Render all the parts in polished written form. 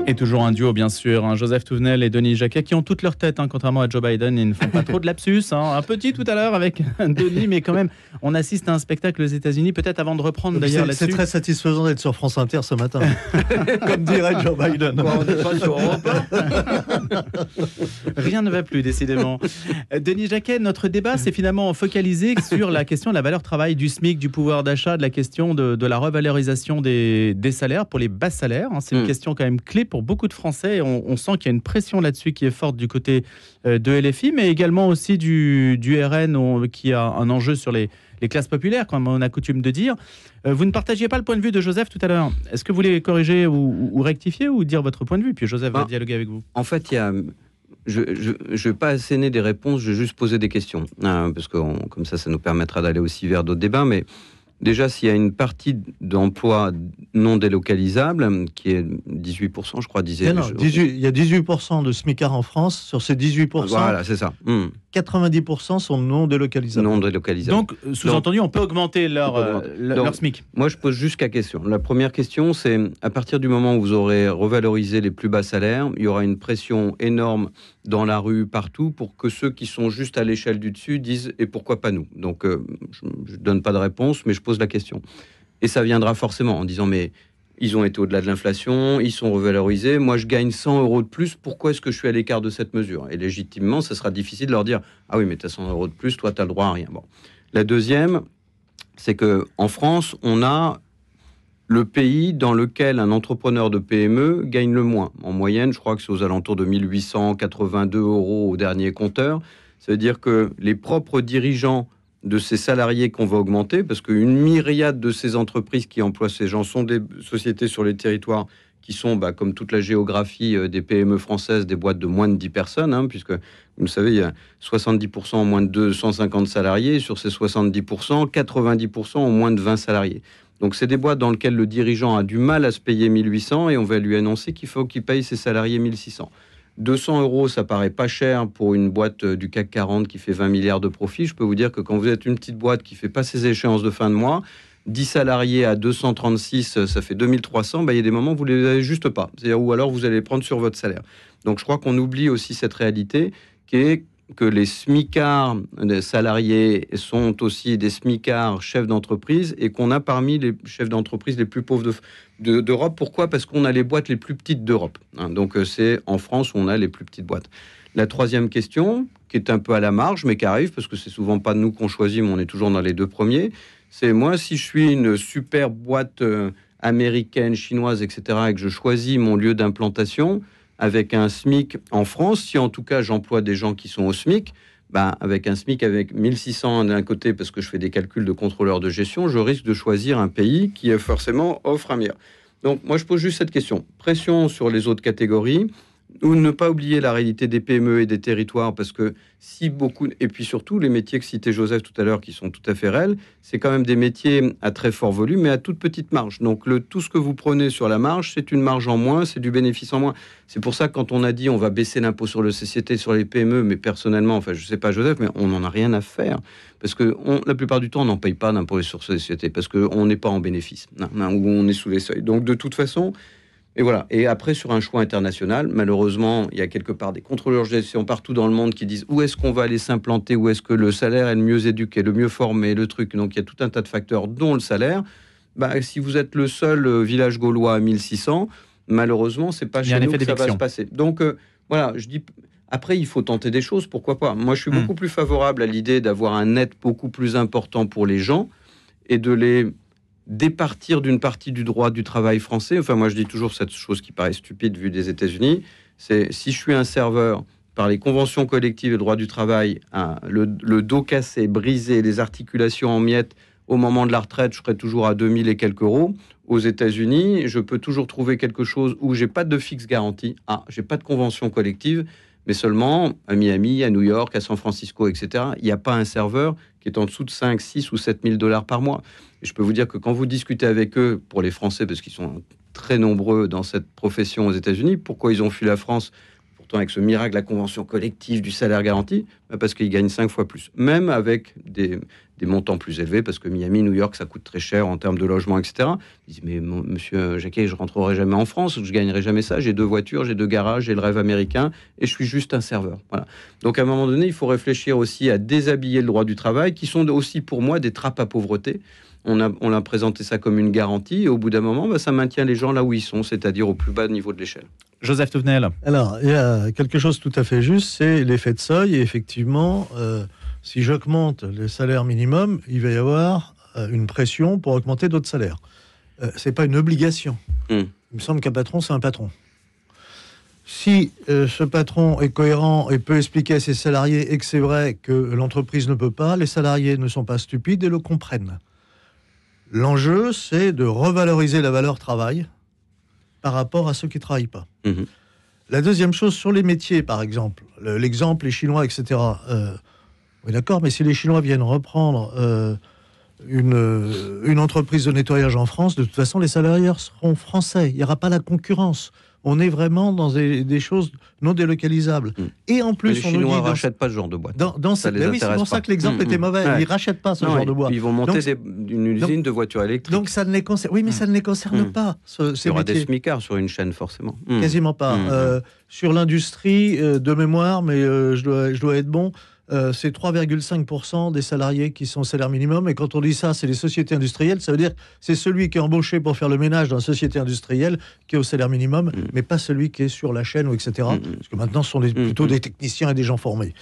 Et toujours un duo, bien sûr, hein, Joseph Touvenel et Denis Jacquet, qui ont toute leur tête, hein, contrairement à Joe Biden, ils ne font pas trop de lapsus. Hein. Un petit tout à l'heure avec Denis, mais quand même, on assiste à un spectacle aux États-Unis. Peut-être avant de reprendre d'ailleurs là-dessus. C'est très satisfaisant d'être sur France Inter ce matin, comme dirait Joe Biden. Bon, on n'est pas sur Europe 1. Rien ne va plus, décidément. Denis Jacquet, notre débat s'est finalement focalisé sur la question de la valeur travail, du SMIC, du pouvoir d'achat, de la question de la revalorisation des salaires pour les bas salaires. Hein. C'est une question quand même clé pour beaucoup de Français. On sent qu'il y a une pression là-dessus qui est forte du côté de LFI, mais également aussi du RN qui a un enjeu sur les classes populaires, comme on a coutume de dire. Vous ne partagiez pas le point de vue de Joseph tout à l'heure. Est-ce que vous voulez corriger ou rectifier ou dire votre point de vue? Puis Joseph va dialoguer avec vous. En fait, je ne vais pas asséner des réponses, je vais juste poser des questions. Parce que comme ça nous permettra d'aller aussi vers d'autres débats. Mais déjà, s'il y a une partie d'emplois non délocalisables, qui est 18%, je crois, disait... Non, il y a 18% de SMICAR en France. Sur ces 18%, voilà, c'est ça. 90% sont non délocalisables. Non délocalisables. Donc, sous-entendu, on peut augmenter leur SMIC. Moi, je pose juste quelques questions. La première question, c'est à partir du moment où vous aurez revalorisé les plus bas salaires, il y aura une pression énorme dans la rue, partout, pour que ceux qui sont juste à l'échelle du dessus disent « et pourquoi pas nous ?» Donc, je ne donne pas de réponse, mais je pose la question. Et ça viendra forcément en disant « mais ils ont été au-delà de l'inflation, ils sont revalorisés, moi je gagne 100 € de plus, pourquoi est-ce que je suis à l'écart de cette mesure ?» Et légitimement, ça sera difficile de leur dire « ah oui, mais tu as 100 € de plus, toi tu as le droit à rien. » Bon. La deuxième, c'est qu'en France, on a le pays dans lequel un entrepreneur de PME gagne le moins. En moyenne, je crois que c'est aux alentours de 1 882 € au dernier compteur. Ça veut dire que les propres dirigeants de ces salariés qu'on va augmenter, parce qu'une myriade de ces entreprises qui emploient ces gens sont des sociétés sur les territoires qui sont, comme toute la géographie des PME françaises, des boîtes de moins de 10 personnes, hein, puisque, vous le savez, il y a 70% en moins de 250 salariés, et sur ces 70%, 90% ont moins de 20 salariés. Donc, c'est des boîtes dans lesquelles le dirigeant a du mal à se payer 1 800 et on va lui annoncer qu'il faut qu'il paye ses salariés 1 600. 200 €, ça paraît pas cher pour une boîte du CAC 40 qui fait 20 milliards de profits. Je peux vous dire que quand vous êtes une petite boîte qui fait pas ses échéances de fin de mois, 10 salariés à 236, ça fait 2300, il y a des moments où vous les avez juste pas. C'est-à-dire, ou alors vous allez prendre sur votre salaire. Donc je crois qu'on oublie aussi cette réalité qui est que les smicards salariés sont aussi des smicards chefs d'entreprise et qu'on a parmi les chefs d'entreprise les plus pauvres d'Europe. Pourquoi ? Parce qu'on a les boîtes les plus petites d'Europe. Donc c'est en France où on a les plus petites boîtes. La troisième question, qui est un peu à la marge, mais qui arrive, parce que c'est souvent pas nous qu'on choisit, mais on est toujours dans les deux premiers, c'est moi, si je suis une super boîte américaine, chinoise, etc., et que je choisis mon lieu d'implantation avec un SMIC en France, si en tout cas j'emploie des gens qui sont au SMIC, avec un SMIC avec 1 600 d'un côté, parce que je fais des calculs de contrôleur de gestion, je risque de choisir un pays qui forcément offre un meilleur. Donc moi je pose juste cette question. Pression sur les autres catégories, ou ne pas oublier la réalité des PME et des territoires, parce que si beaucoup, et puis surtout les métiers que citait Joseph tout à l'heure, qui sont tout à fait réels, c'est quand même des métiers à très fort volume, mais à toute petite marge. Donc tout ce que vous prenez sur la marge, c'est une marge en moins, c'est du bénéfice en moins. C'est pour ça que quand on a dit on va baisser l'impôt sur les sociétés, sur les PME, mais personnellement, je sais pas Joseph, mais on n'en a rien à faire, parce que la plupart du temps, on n'en paye pas d'impôt sur les sociétés, parce qu'on n'est pas en bénéfice, ou on est sous les seuils. Donc de toute façon... Et voilà. Et après, sur un choix international, malheureusement, il y a quelque part des contrôleurs de gestion partout dans le monde qui disent où est-ce qu'on va aller s'implanter, où est-ce que le salaire est le mieux éduqué, le mieux formé, le truc. Donc, il y a tout un tas de facteurs, dont le salaire. Si vous êtes le seul village gaulois à 1600, malheureusement, c'est pas chez nous que ça va se passer. Donc, voilà, je dis... Après, il faut tenter des choses, pourquoi pas. Moi, je suis beaucoup plus favorable à l'idée d'avoir un net beaucoup plus important pour les gens et de les... départir d'une partie du droit du travail français. Enfin, moi, je dis toujours cette chose qui paraît stupide vu des États-Unis, c'est si je suis un serveur, par les conventions collectives et le droit du travail, le dos cassé, brisé, les articulations en miettes, au moment de la retraite, je serai toujours à 2000 et quelques euros. Aux États-Unis, je peux toujours trouver quelque chose où j'ai pas de fixe garantie. J'ai pas de convention collective, mais seulement à Miami, à New York, à San Francisco, etc. Il n'y a pas un serveur qui est en dessous de 5, 6 ou 7 000 $ par mois. Et je peux vous dire que quand vous discutez avec eux, pour les Français, parce qu'ils sont très nombreux dans cette profession aux États-Unis, pourquoi ils ont fui la France ? Pour pourtant avec ce miracle de la convention collective du salaire garanti, parce qu'ils gagnent 5 fois plus, même avec des montants plus élevés, parce que Miami, New York, ça coûte très cher en termes de logement, etc. Ils disent, mais monsieur Jacquet, je rentrerai jamais en France, je gagnerai jamais ça, j'ai 2 voitures, j'ai 2 garages, j'ai le rêve américain, et je suis juste un serveur. Voilà. Donc à un moment donné, il faut réfléchir aussi à déshabiller le droit du travail, qui sont aussi pour moi des trappes à pauvreté. On a présenté ça comme une garantie, et au bout d'un moment, ça maintient les gens là où ils sont, c'est-à-dire au plus bas niveau de l'échelle. Joseph Touvenel. Alors, il y a quelque chose de tout à fait juste, c'est l'effet de seuil. Et effectivement, si j'augmente les salaires minimums, il va y avoir une pression pour augmenter d'autres salaires. C'est pas une obligation. Il me semble qu'un patron, c'est un patron. Si ce patron est cohérent et peut expliquer à ses salariés et que c'est vrai que l'entreprise ne peut pas, les salariés ne sont pas stupides et le comprennent. L'enjeu, c'est de revaloriser la valeur travail par rapport à ceux qui ne travaillent pas. La deuxième chose, sur les métiers, par exemple, l'exemple, les Chinois, etc. Oui, d'accord, mais si les Chinois viennent reprendre une entreprise de nettoyage en France, de toute façon, les salariés seront français. Il n'y aura pas la concurrence. On est vraiment dans des choses non délocalisables. Et en plus, les Chinois ne rachètent pas ce genre de boîte. C'est pour ça que l'exemple était mauvais. Ils ne rachètent pas ce genre de boîte. Ils vont monter une usine de voitures électriques. Donc ça ne les concerne. Oui, mais ça ne les concerne pas. Il y aura des smicards sur une chaîne, forcément. Quasiment pas. Sur l'industrie, de mémoire, mais je dois être bon. C'est 3,5% des salariés qui sont au salaire minimum. Et quand on dit ça, c'est les sociétés industrielles. Ça veut dire que c'est celui qui est embauché pour faire le ménage dans la société industrielle qui est au salaire minimum, mais pas celui qui est sur la chaîne, ou etc. Parce que maintenant, ce sont plutôt des techniciens et des gens formés.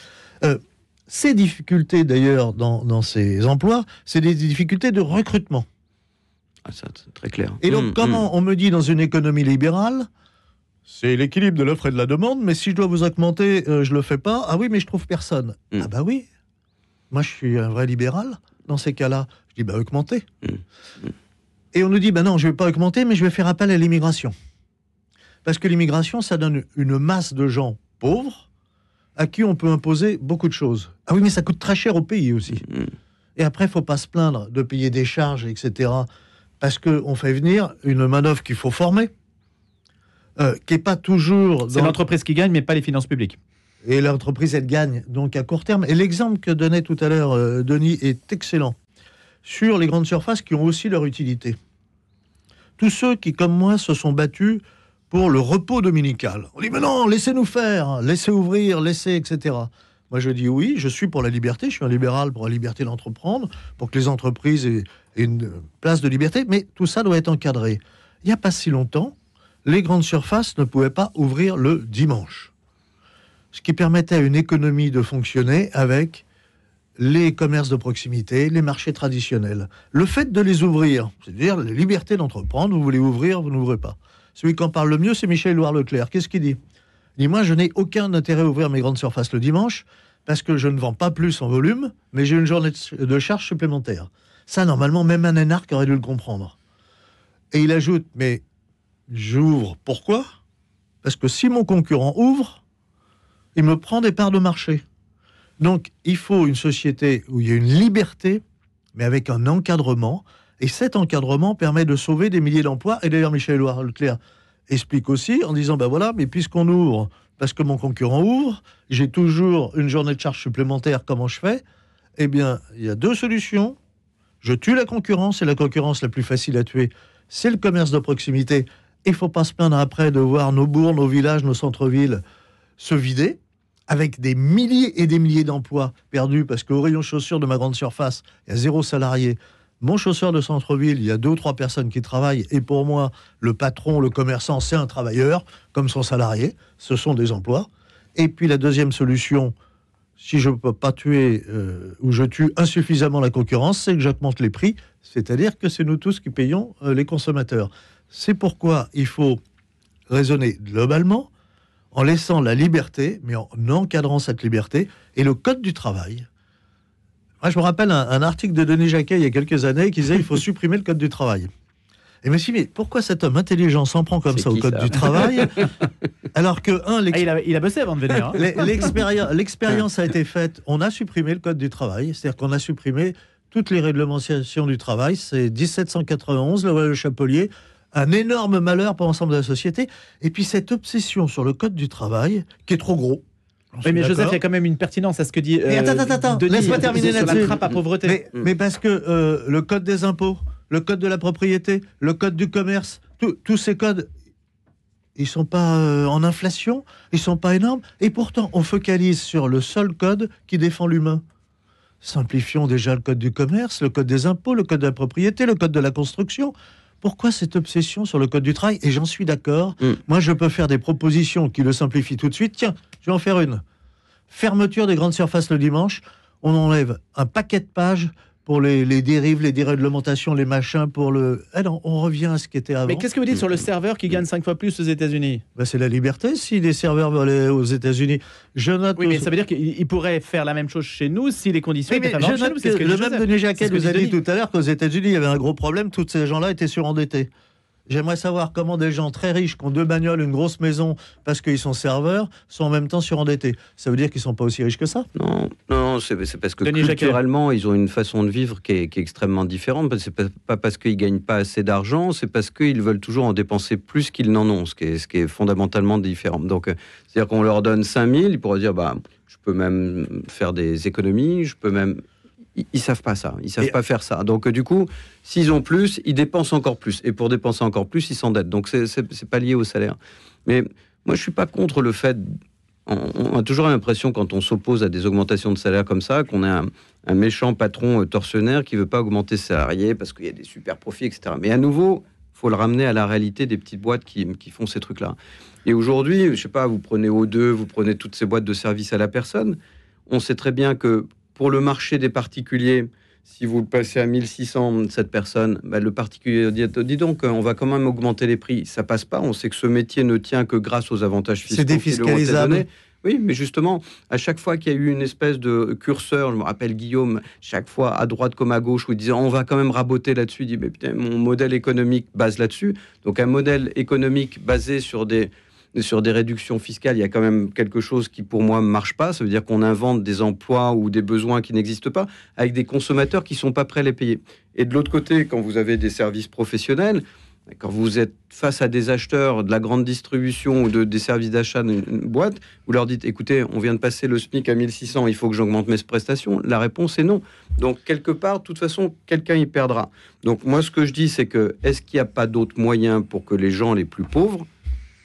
Ces difficultés, d'ailleurs, dans ces emplois, c'est des difficultés de recrutement. Ça, c'est très clair. Et donc, comment on me dit dans une économie libérale, c'est l'équilibre de l'offre et de la demande, mais si je dois vous augmenter, je le fais pas. Ah oui, mais je trouve personne. Ah bah oui. Moi, je suis un vrai libéral. Dans ces cas-là, je dis, augmentez. Et on nous dit, non, je vais pas augmenter, mais je vais faire appel à l'immigration. Parce que l'immigration, ça donne une masse de gens pauvres à qui on peut imposer beaucoup de choses. Ah oui, mais ça coûte très cher au pays aussi. Et après, il faut pas se plaindre de payer des charges, etc. Parce qu'on fait venir une main-d'œuvre qu'il faut former. Qui n'est pas toujours... C'est l'entreprise qui gagne, mais pas les finances publiques. Et l'entreprise, elle gagne, donc à court terme. Et l'exemple que donnait tout à l'heure Denis est excellent. Sur les grandes surfaces qui ont aussi leur utilité. Tous ceux qui, comme moi, se sont battus pour le repos dominical. On dit, mais non, laissez-nous faire, laissez ouvrir, laissez, etc. Moi, je dis oui, je suis pour la liberté, je suis un libéral pour la liberté d'entreprendre, pour que les entreprises aient une place de liberté, mais tout ça doit être encadré. Il n'y a pas si longtemps, les grandes surfaces ne pouvaient pas ouvrir le dimanche. Ce qui permettait à une économie de fonctionner avec les commerces de proximité, les marchés traditionnels. Le fait de les ouvrir, c'est-à-dire la liberté d'entreprendre, vous voulez ouvrir, vous n'ouvrez pas. Celui qui en parle le mieux, c'est Michel-Édouard Leclerc. Qu'est-ce qu'il dit ? Il dit, moi, je n'ai aucun intérêt à ouvrir mes grandes surfaces le dimanche parce que je ne vends pas plus en volume, mais j'ai une journée de charge supplémentaire. Ça, normalement, même un énarque aurait dû le comprendre. Et il ajoute, mais j'ouvre. Pourquoi ? Parce que si mon concurrent ouvre, il me prend des parts de marché. Donc, il faut une société où il y a une liberté, mais avec un encadrement. Et cet encadrement permet de sauver des milliers d'emplois. Et d'ailleurs, Michel-Édouard Leclerc explique aussi en disant, voilà, mais puisqu'on ouvre, parce que mon concurrent ouvre, j'ai toujours une journée de charge supplémentaire, comment je fais ? Eh bien, il y a 2 solutions. Je tue la concurrence, et la concurrence la plus facile à tuer, c'est le commerce de proximité. Il ne faut pas se plaindre après de voir nos bourgs, nos villages, nos centres-villes se vider, avec des milliers et des milliers d'emplois perdus, parce qu'au rayon chaussures de ma grande surface, il y a 0 salarié. Mon chausseur de centre-ville, il y a 2 ou 3 personnes qui travaillent, et pour moi, le patron, le commerçant, c'est un travailleur, comme son salarié, ce sont des emplois. Et puis la deuxième solution, si je ne peux pas tuer, ou je tue insuffisamment la concurrence, c'est que j'augmente les prix, c'est-à-dire que c'est nous tous qui payons les consommateurs. C'est pourquoi il faut raisonner globalement, en laissant la liberté, mais en encadrant cette liberté, et le code du travail. Moi, je me rappelle un article de Denis Jacquet il y a quelques années qui disait qu'il faut supprimer le code du travail. Et je me suis dit, mais pourquoi cet homme intelligent s'en prend comme ça au code du travail, alors que, il a bossé avant de venir. Hein. L'expérience a été faite, on a supprimé le code du travail, c'est-à-dire qu'on a supprimé toutes les réglementations du travail, c'est 1791, la loi Le Chapelier, un énorme malheur pour l'ensemble de la société. Et puis cette obsession sur le code du travail, qui est trop gros. Oui, mais Joseph, il y a quand même une pertinence à ce que dit. Mais attends, Denis, laisse-moi terminer sur là-dessus. la trappe à pauvreté. Mais parce que le code des impôts, le code de la propriété, le code du commerce, tous ces codes, ils sont pas en inflation, ils sont pas énormes, et pourtant on focalise sur le seul code qui défend l'humain. Simplifions déjà le code du commerce, le code des impôts, le code de la propriété, le code de la construction. Pourquoi cette obsession sur le code du travail? Et j'en suis d'accord. Moi, je peux faire des propositions qui le simplifient tout de suite. Tiens, je vais en faire une. Fermeture des grandes surfaces le dimanche. On enlève un paquet de pages pour les dérives, les déréglementations, les machins, pour le... Alors, on revient à ce qui était avant. Mais qu'est-ce que vous dites sur le serveur qui gagne 5 fois plus aux États-Unis? C'est la liberté, si les serveurs veulent aller aux États-Unis. Je note... Oui, mais ça veut dire qu'il pourrait faire la même chose chez nous si les conditions étaient favorables chez nous. C'est ce que le même Denis Jacquet vous a dit tout à l'heure qu'aux États-Unis, il y avait un gros problème. Tous ces gens-là étaient surendettés. J'aimerais savoir comment des gens très riches qui ont 2 bagnoles, une grosse maison, parce qu'ils sont serveurs, sont en même temps surendettés. Ça veut dire qu'ils ne sont pas aussi riches que ça? Non, c'est parce que Denis culturellement, ils ont une façon de vivre qui est extrêmement différente. C'est pas parce qu'ils ne gagnent pas assez d'argent, c'est parce qu'ils veulent toujours en dépenser plus qu'ils n'en ont, ce qui est fondamentalement différent. Donc, c'est-à-dire qu'on leur donne 5 000, ils pourraient dire, je peux même faire des économies, je peux même... Ils savent pas ça, ils savent pas faire ça. Donc du coup, s'ils ont plus, ils dépensent encore plus. Et pour dépenser encore plus, ils s'endettent. Donc c'est pas lié au salaire. Mais moi, je suis pas contre le fait. On a toujours l'impression quand on s'oppose à des augmentations de salaire comme ça, qu'on a un méchant patron tortionnaire qui veut pas augmenter ses salariés parce qu'il y a des super profits, etc. Mais à nouveau, faut le ramener à la réalité des petites boîtes qui font ces trucs-là. Et aujourd'hui, je sais pas, vous prenez O2, vous prenez toutes ces boîtes de services à la personne. On sait très bien que pour le marché des particuliers, si vous le passez à 1600, cette personne, le particulier dit donc, on va quand même augmenter les prix. Ça passe pas. On sait que ce métier ne tient que grâce aux avantages fiscaux. C'est défiscalisable. Oui, mais justement, à chaque fois qu'il y a eu une espèce de curseur, je me rappelle Guillaume, chaque fois à droite comme à gauche, où il disait on va quand même raboter là-dessus, il dit mais putain, mon modèle économique base là-dessus. Donc un modèle économique basé sur des réductions fiscales, il y a quand même quelque chose qui, pour moi, ne marche pas. Ça veut dire qu'on invente des emplois ou des besoins qui n'existent pas, avec des consommateurs qui ne sont pas prêts à les payer. Et de l'autre côté, quand vous avez des services professionnels, quand vous êtes face à des acheteurs de la grande distribution ou des services d'achat d'une boîte, vous leur dites, écoutez, on vient de passer le SMIC à 1600, il faut que j'augmente mes prestations. La réponse est non. Donc, quelque part, de toute façon, quelqu'un y perdra. Donc, moi, ce que je dis, c'est que, est-ce qu'il n'y a pas d'autres moyens pour que les gens les plus pauvres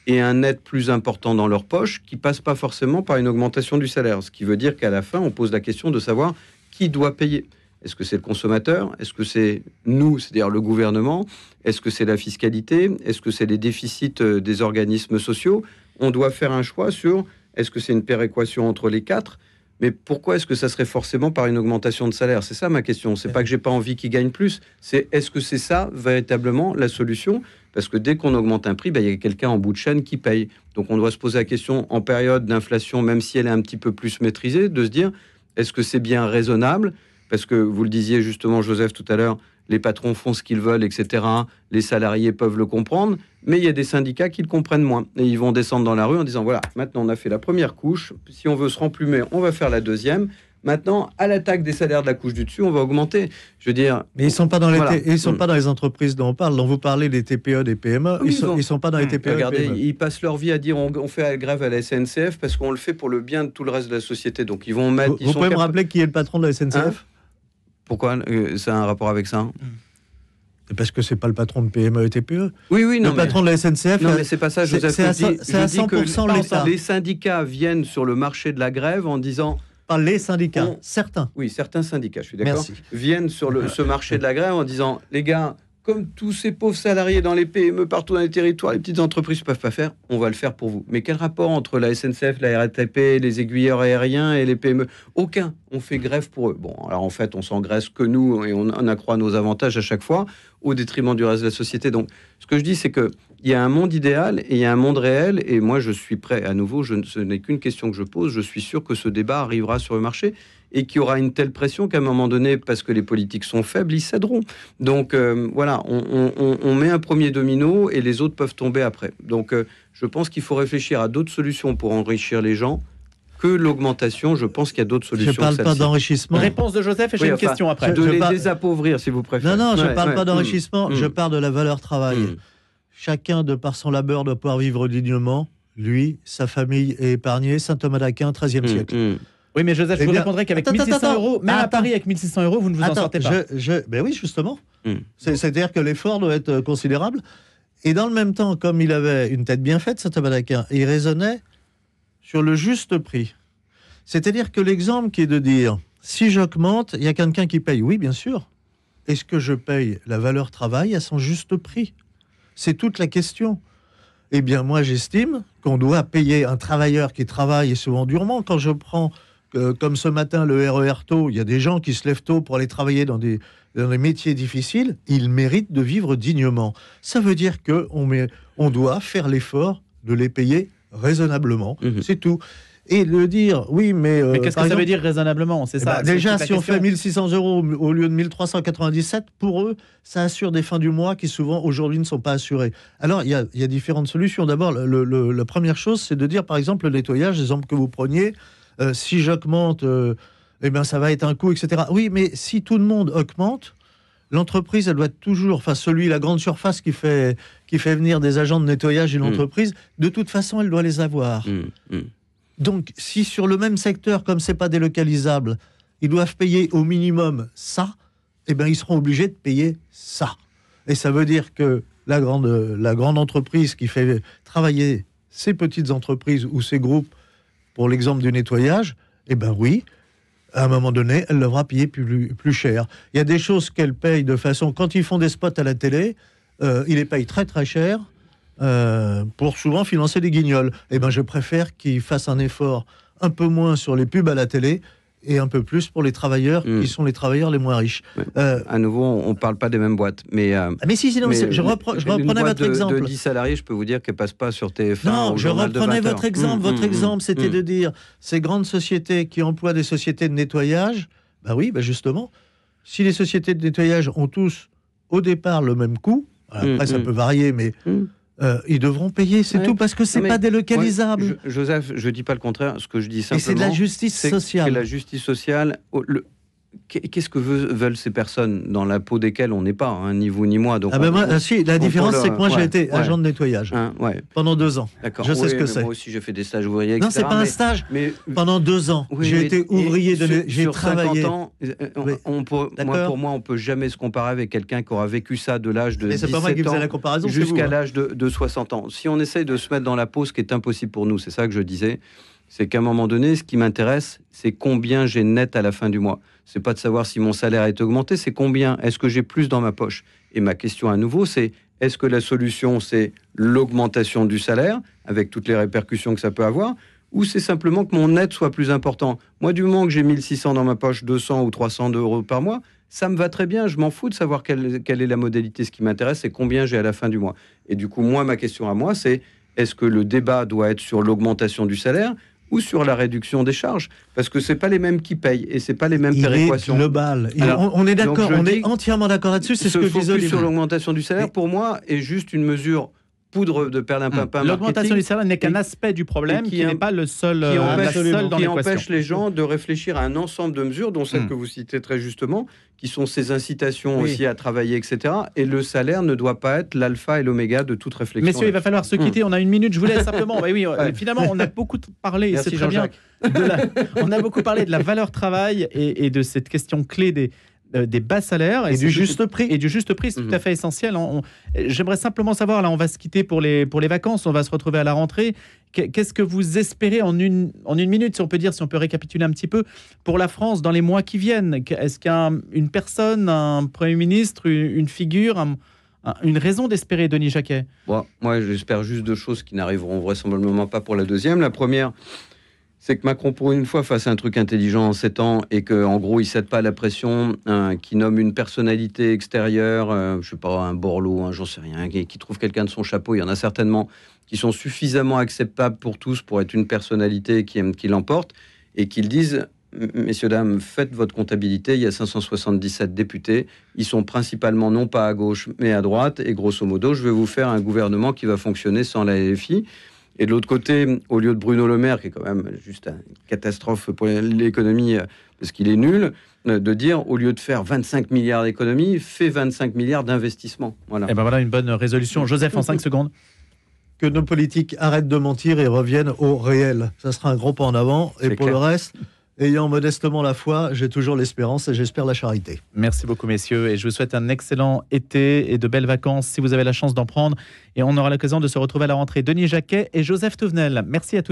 et un aide plus important dans leur poche qui passe pas forcément par une augmentation du salaire. Ce qui veut dire qu'à la fin, on pose la question de savoir qui doit payer. Est-ce que c'est le consommateur? Est-ce que c'est nous, c'est-à-dire le gouvernement? Est-ce que c'est la fiscalité? Est-ce que c'est les déficits des organismes sociaux? On doit faire un choix sur est-ce que c'est une péréquation entre les quatre? Mais pourquoi est-ce que ça serait forcément par une augmentation de salaire? C'est ça ma question. C'est pas que j'ai pas envie qu'ils gagnent plus. C'est est-ce que c'est ça véritablement la solution? Parce que dès qu'on augmente un prix, il y a quelqu'un en bout de chaîne qui paye. Donc on doit se poser la question en période d'inflation, même si elle est un petit peu plus maîtrisée, de se dire est-ce que c'est bien raisonnable? Parce que vous le disiez justement, Joseph, tout à l'heure, les patrons font ce qu'ils veulent, etc. Les salariés peuvent le comprendre, mais il y a des syndicats qui le comprennent moins. Et ils vont descendre dans la rue en disant, voilà, maintenant on a fait la première couche, si on veut se remplumer, on va faire la deuxième. Maintenant, à l'attaque des salaires de la couche du dessus, on va augmenter. Je veux dire... Mais ils ne sont pas dans les pas dans les entreprises dont on parle, dont vous parlez des TPE, des PME. Oui, ils sont pas dans les TPE. Regardez, PME. Ils passent leur vie à dire on fait la grève à la SNCF parce qu'on le fait pour le bien de tout le reste de la société. Donc ils vont mettre... Vous pouvez me rappeler qui est le patron de la SNCF? Hein? Pourquoi ça a un rapport avec ça? Parce que c'est pas le patron de PME et TPE. Oui, non. Le patron de la SNCF. Non, mais c'est pas ça, Joseph. C'est à 100% l'État. Les syndicats viennent sur le marché de la grève en disant. Pas les syndicats, certains. Oui, certains syndicats, je suis d'accord. Merci. Viennent sur ce marché de la grève en disant les gars, comme tous ces pauvres salariés dans les PME, partout dans les territoires, les petites entreprises ne peuvent pas faire, on va le faire pour vous. Mais quel rapport entre la SNCF, la RATP, les aiguilleurs aériens et les PME? Aucun. On fait grève pour eux. Bon, alors en fait, on s'engraisse que nous et on accroît nos avantages à chaque fois au détriment du reste de la société. Donc, ce que je dis, c'est qu'il y a un monde idéal et il y a un monde réel. Et moi, je suis prêt. À nouveau, ce n'est qu'une question que je pose. Je suis sûr que ce débat arrivera sur le marché et qu'il y aura une telle pression qu'à un moment donné, parce que les politiques sont faibles, ils céderont. Donc voilà, on met un premier domino et les autres peuvent tomber après. Donc je pense qu'il faut réfléchir à d'autres solutions pour enrichir les gens que l'augmentation. Je pense qu'il y a d'autres solutions. Je ne parle pas d'enrichissement. Réponse de Joseph et j'ai une question après. De les désappauvrir, si vous préférez. Non, je ne parle pas d'enrichissement, je parle de la valeur travail. chacun, de par son labeur, doit pouvoir vivre dignement. Lui, sa famille est épargnée. Saint Thomas d'Aquin, XIIIe siècle. Oui, mais Joseph, je vous répondrai qu'avec 1600 euros, même à Paris, avec 1600 euros, vous ne vous en sortez pas. Ben oui, justement. C'est-à-dire que l'effort doit être considérable. Et dans le même temps, comme il avait une tête bien faite, Saint Thomas d'Aquin, il raisonnait sur le juste prix. C'est-à-dire que l'exemple qui est de dire, si j'augmente, il y a quelqu'un qui paye. Oui, bien sûr. Est-ce que je paye la valeur travail à son juste prix? C'est toute la question. Eh bien, moi, j'estime qu'on doit payer un travailleur qui travaille, et souvent durement. Quand je prends, comme ce matin, le RER tôt, il y a des gens qui se lèvent tôt pour aller travailler dans des métiers difficiles. Ils méritent de vivre dignement. Ça veut dire qu'on doit faire l'effort de les payer raisonnablement. C'est tout. Et de dire, oui, mais qu'est-ce que ça veut dire raisonnablement? C'est ça. Déjà, si on fait 1600 euros au lieu de 1397, pour eux, ça assure des fins du mois qui, souvent, aujourd'hui, ne sont pas assurées. Alors, il y a différentes solutions. D'abord, la première chose, c'est de dire, par exemple, le nettoyage, l'exemple que vous preniez, si j'augmente, eh bien, ça va être un coût, etc. Oui, mais si tout le monde augmente, l'entreprise, elle doit toujours, enfin, la grande surface qui fait venir des agents de nettoyage d'une entreprise, de toute façon, elle doit les avoir. Donc, si sur le même secteur, comme c'est pas délocalisable, ils doivent payer au minimum ça, eh bien, ils seront obligés de payer ça. Et ça veut dire que la grande entreprise qui fait travailler ces petites entreprises ou ces groupes, pour l'exemple du nettoyage, eh bien oui, à un moment donné, elle devra payer plus cher. Il y a des choses qu'elle paye de façon... Quand ils font des spots à la télé, ils les payent très très cher, pour souvent financer des guignols. Eh ben, je préfère qu'ils fassent un effort un peu moins sur les pubs à la télé et un peu plus pour les travailleurs qui sont les travailleurs les moins riches. À nouveau, on ne parle pas des mêmes boîtes. Mais sinon, je reprenais votre exemple. De 10 salariés, je peux vous dire qu'elle ne passe pas sur TF1. Non, je reprenais votre exemple. Votre exemple, c'était de dire ces grandes sociétés qui emploient des sociétés de nettoyage, justement, si les sociétés de nettoyage ont tous, au départ, le même coût, après ça peut varier, mais... ils devront payer, c'est tout, parce que c'est pas délocalisable. Joseph, je dis pas le contraire. Ce que je dis simplement, et c'est de la justice sociale. C'est la justice sociale. Qu'est-ce que veulent ces personnes dans la peau desquelles on n'est pas, ni vous ni moi. Donc la différence, c'est que moi j'ai été agent de nettoyage pendant 2 ans. D'accord. Je sais ce que c'est. Moi aussi, j'ai fait des stages ouvriers. Non, c'est pas un stage. Mais pendant 2 ans, j'ai été ouvrier j'ai travaillé. 50 ans, pour moi, on peut jamais se comparer avec quelqu'un qui aura vécu ça de l'âge de 17 ans jusqu'à l'âge de 60 ans. Si on essaye de se mettre dans la peau, ce qui est impossible pour nous, c'est ça que je disais. C'est qu'à un moment donné, ce qui m'intéresse, c'est combien j'ai net à la fin du mois. C'est pas de savoir si mon salaire est augmenté, c'est combien, est-ce que j'ai plus dans ma poche. Et ma question à nouveau, c'est est-ce que la solution, c'est l'augmentation du salaire, avec toutes les répercussions que ça peut avoir, ou c'est simplement que mon net soit plus important. Moi, du moment que j'ai 1600 dans ma poche, 200 ou 300 euros par mois, ça me va très bien, je m'en fous de savoir quelle est la modalité. Ce qui m'intéresse, c'est combien j'ai à la fin du mois. Et du coup, moi, ma question à moi, c'est est-ce que le débat doit être sur l'augmentation du salaire ou sur la réduction des charges, parce que c'est pas les mêmes qui payent et c'est pas les mêmes péréquations. Il est global. Alors, on est d'accord, on est entièrement d'accord là-dessus. C'est ce que je disais. Sur l'augmentation du salaire, pour moi, est juste une mesure poudre de perlimpinpin. L'augmentation du salaire n'est qu'un aspect du problème qui n'est pas le seul dans l'équation. Qui empêche les gens de réfléchir à un ensemble de mesures, dont celle que vous citez très justement, qui sont ces incitations aussi à travailler, etc. Et le salaire ne doit pas être l'alpha et l'oméga de toute réflexion. Messieurs, il va falloir se quitter. On a 1 minute. Je vous laisse simplement. Finalement, on a beaucoup parlé. Merci, c'est très bien. On a beaucoup parlé de la valeur travail et de cette question clé des bas salaires et du juste prix. Et du juste prix, c'est tout à fait essentiel. J'aimerais simplement savoir, là, on va se quitter pour les vacances, on va se retrouver à la rentrée. Qu'est-ce que vous espérez en une minute, si on peut dire, si on peut récapituler un petit peu, pour la France dans les mois qui viennent? Est-ce qu'il y a une personne, un Premier ministre, une figure, une raison d'espérer, Denis Jacquet? Moi, j'espère juste 2 choses qui n'arriveront vraisemblablement pas pour la deuxième. La première, c'est que Macron, pour une fois, fasse un truc intelligent en 7 ans et qu'en gros, il ne cède pas à la pression, qu'il nomme une personnalité extérieure, je ne sais pas, un Borloo, j'en sais rien, qui trouve quelqu'un de son chapeau. Il y en a certainement qui sont suffisamment acceptables pour tous pour être une personnalité qui l'emporte et qu'ils disent, messieurs, dames, faites votre comptabilité, il y a 577 députés, ils sont principalement non pas à gauche, mais à droite, et grosso modo, je vais vous faire un gouvernement qui va fonctionner sans la LFI. Et de l'autre côté, au lieu de Bruno Le Maire, qui est quand même juste une catastrophe pour l'économie parce qu'il est nul, de dire, au lieu de faire 25 milliards d'économies, fais 25 milliards d'investissements. Voilà. Et ben voilà une bonne résolution. Joseph, en 5 secondes. Que nos politiques arrêtent de mentir et reviennent au réel. Ça sera un gros pas en avant. Et pour le reste, ayant modestement la foi, j'ai toujours l'espérance et j'espère la charité. Merci beaucoup, messieurs. Et je vous souhaite un excellent été et de belles vacances si vous avez la chance d'en prendre. Et on aura l'occasion de se retrouver à la rentrée. Denis Jacquet et Joseph Touvenel. Merci à tous.